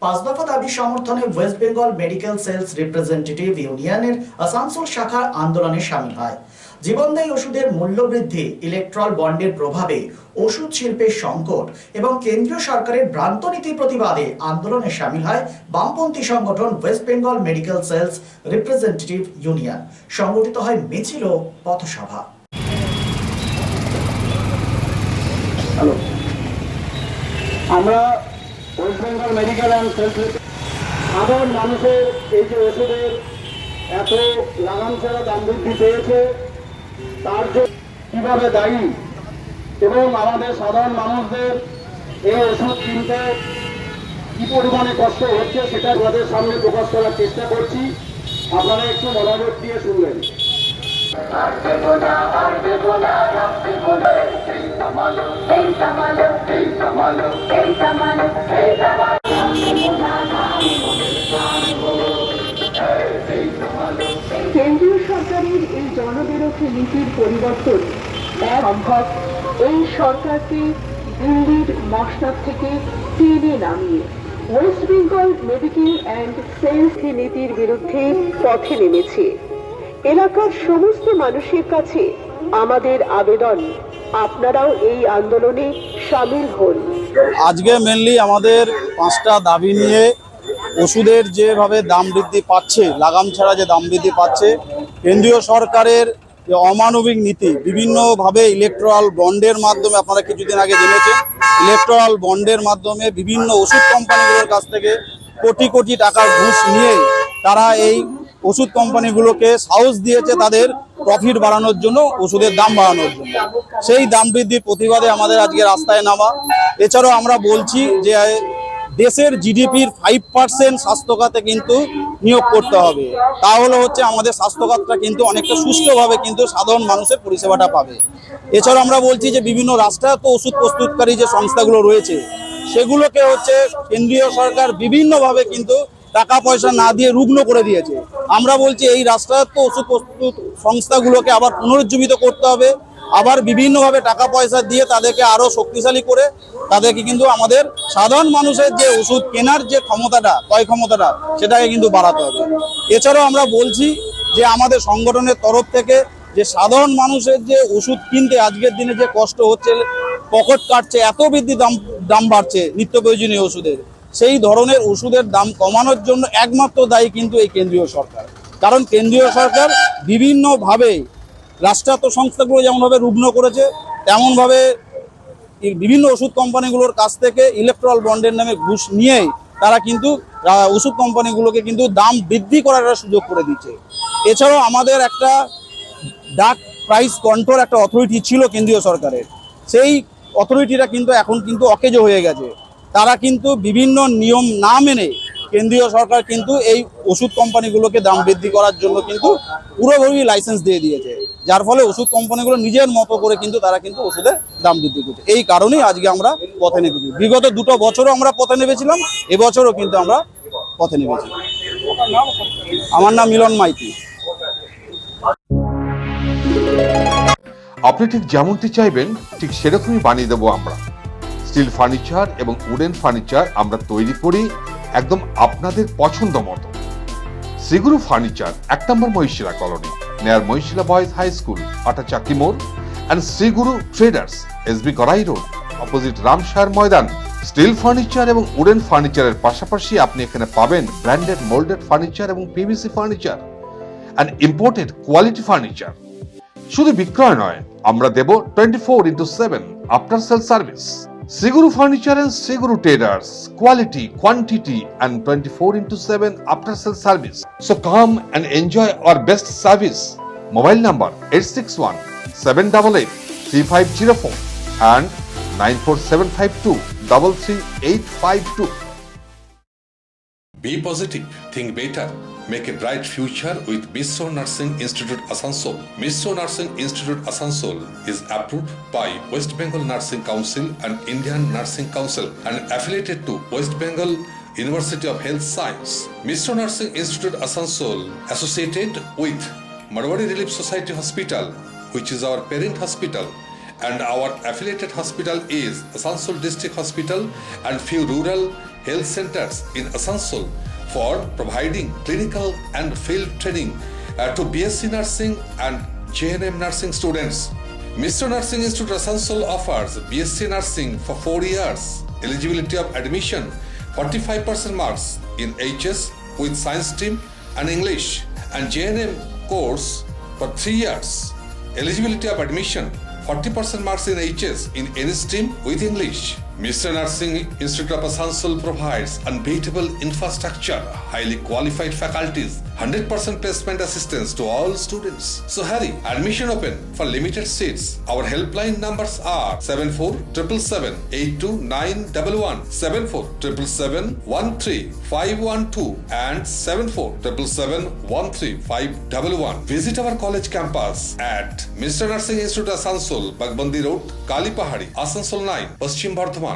পাঁচ দফা দাবি সমর্থনে West Bengal medical sales representative ইউনিয়নের আসানসোল শাখার আন্দোলনে সামিল হয়। জীবনদায়ী ওষুধের মূল্যবৃদ্ধি, ইলেকট্রল বন্ডের প্রভাবে ওষুধ শিল্পের সংকট এবং কেন্দ্রীয় সরকারের ভ্রান্ত নীতির প্রতিবাদে আন্দোলনে সামিল হয় বামপন্থী সংগঠন West Bengal medical sales representative union. সংগঠিত হয় মিছিল ও পথসভা। আমরা West Bengal medical and sales সাধারণ মানুষের এই যে ওষুধের এত লাগাম ছাড়া দাম বৃদ্ধি পেয়েছে তার জন্য কীভাবে দায়ী এবং আমাদের সাধারণ মানুষদের এই ওষুধ কিনতে কী পরিমাণে কষ্ট হচ্ছে সেটা আমাদের সামনে প্রকাশ করার চেষ্টা করছি। আপনারা একটু মনোযোগ দিয়ে শুনবেন। কেন্দ্রীয় সরকারের এই জনবিরোধী নীতির পরিবর্তন সম্ভব এই সরকারকে দিল্লির মসনদ থেকে টেনে নামিয়ে West Bengal medical and sales নীতির বিরুদ্ধে পথে নেমেছে। এলাকার সমস্ত মানুষের কাছে আমাদের আবেদন, আপনারাও এই আন্দোলনে সামিল হন। আজকে মেনলি আমাদের 5টা দাবি নিয়ে ওষুধের যেভাবে দাম বৃদ্ধি পাচ্ছে, লাগাম ছাড়া যে দাম বৃদ্ধি পাচ্ছে, কেন্দ্রীয় সরকারের যে অমানবিক নীতি, বিভিন্নভাবে ইলেকট্রাল বন্ডের মাধ্যমে, আপনারা কিছুদিন আগে জেনেছেন, ইলেকট্রাল বন্ডের মাধ্যমে বিভিন্ন ওষুধ কোম্পানিগুলোর কাছ থেকে কোটি কোটি টাকার ঘুষ নিয়ে তারা এই ওষুধ কোম্পানিগুলোকে সাহস দিয়েছে তাদের প্রফিট বাড়ানোর জন্য, ওষুধের দাম বাড়ানোর জন্য। সেই দাম বৃদ্ধির প্রতিবাদে আমাদের আজকে রাস্তায় নামা। এছাড়াও আমরা বলছি যে দেশের জিডিপির 5% স্বাস্থ্যখাতে কিন্তু নিয়োগ করতে হবে, তাহলে হচ্ছে আমাদের স্বাস্থ্যখাতটা কিন্তু অনেকটা সুষ্ঠুভাবে কিন্তু সাধারণ মানুষের পরিষেবাটা পাবে। এছাড়াও আমরা বলছি যে বিভিন্ন রাষ্ট্রায়ত্ত ওষুধ প্রস্তুতকারী যে সংস্থাগুলো রয়েছে সেগুলোকে হচ্ছে কেন্দ্রীয় সরকার বিভিন্নভাবে কিন্তু টাকা পয়সা না দিয়ে রুগ্ন করে দিয়েছে। আমরা বলছি এই রাষ্ট্রায়ত্ত ওষুধ প্রস্তুত সংস্থাগুলোকে আবার পুনরুজ্জীবিত করতে হবে, আবার বিভিন্নভাবে টাকা পয়সা দিয়ে তাদেরকে আরও শক্তিশালী করে তাদেরকে কিন্তু আমাদের সাধারণ মানুষের যে ওষুধ কেনার যে ক্ষমতাটা, ক্রয় ক্ষমতাটা, সেটাকে কিন্তু বাড়াতে হবে। এছাড়াও আমরা বলছি যে আমাদের সংগঠনের তরফ থেকে যে সাধারণ মানুষের যে ওষুধ কিনতে আজকের দিনে যে কষ্ট হচ্ছে, পকেট কাটছে, এত বৃদ্ধি দাম বাড়ছে নিত্য প্রয়োজনীয় ওষুধের, সেই ধরনের ওষুধের দাম কমানোর জন্য একমাত্র দায়ী কিন্তু এই কেন্দ্রীয় সরকার। কারণ কেন্দ্রীয় সরকার বিভিন্নভাবে রাষ্ট্রায়ত্ত সংস্থাগুলো যেমনভাবে রুগ্ন করেছে, তেমনভাবে বিভিন্ন ওষুধ কোম্পানিগুলোর কাছ থেকে ইলেকট্রাল বন্ডের নামে ঘুষ নিয়েই তারা কিন্তু ওষুধ কোম্পানিগুলোকে কিন্তু দাম বৃদ্ধি করার একটা সুযোগ করে দিচ্ছে। এছাড়াও আমাদের একটা ড্রাগ প্রাইস কন্ট্রোল একটা অথরিটি ছিল কেন্দ্রীয় সরকারের, সেই অথরিটিটা কিন্তু এখন কিন্তু অকেজো হয়ে গেছে। তারা কিন্তু বিভিন্ন নিয়ম না মেনে কেন্দ্রীয় সরকার কিন্তু এই ওষুধ কোম্পানিগুলোকে দাম বৃদ্ধি করার জন্য কিন্তু পুরোপুরি লাইসেন্স দিয়ে দিয়েছে, যার ফলে ওষুধ কোম্পানিগুলো নিজের মতো করে কিন্তু তারা কিন্তু ওষুধের দাম বৃদ্ধি করছে। এই কারণেই আজকে আমরা পথে নেমেছি। বিগত 2 বছরও আমরা পথে নেমেছিলাম, এবছরও কিন্তু আমরা পথে নেমেছি। আমার নাম মিলন মাইতি। আপনি ঠিক যেমনটি চাইবেন ঠিক সেরকমই বানিয়ে দেবো আমরা। স্টিল ফার্নিচার এবং উডেন ফার্নিচার আমরা তৈরি করি একদম আপনাদের পছন্দ মতো। Sriguru furniture 1 number Mahishila colony, near Mahishila boys high school, Atachaki মোড়, and Sriguru traders, SB Gorai road, opposite Ramsayer Maidan. Steel furniture এবং উডেন ফার্নিচারের পাশাপাশি আপনি এখানে পাবেন ব্র্যান্ডেড মোল্ডেড ফার্নিচার এবং PVC furniture and imported quality furniture. শুধু বিক্রয় নয়, আমরা দেব 24/7 after sale service. Sriguru Furniture and Sriguru Traders, quality, quantity and 24/7 after sale service. So come and enjoy our best service. Mobile number 861 788 3504 and 94752 33852. Be positive, think better. Make a bright future with Misro Nursing Institute Asansol. Misro Nursing Institute Asansol is approved by West Bengal Nursing Council and Indian Nursing Council and affiliated to West Bengal University of Health Science. Misro Nursing Institute Asansol associated with Marwari Relief Society Hospital, which is our parent hospital, And our affiliated hospital is Asansol District Hospital and few rural health centers in Asansol for providing clinical and field training to BSc Nursing and JNM Nursing students. Mr. Nursing Institute Asansol offers BSc Nursing for 4 years. Eligibility of admission 45% marks in HS with science stream and English, and JNM course for 3 years. Eligibility of admission 40% marks in HS in any stream with English. Mr. Nursing Institute of Asansol provides unbeatable infrastructure, highly qualified faculties, 100% placement assistance to all students. So hurry, admission open for limited seats. Our helpline numbers are 7477782911, 7477713512 and 7477713511. Visit our college campus at Mr. Nursing Institute Asansol, Bagbandi Road, Kalipahari, Asansol 9, Paschim Bardhaman.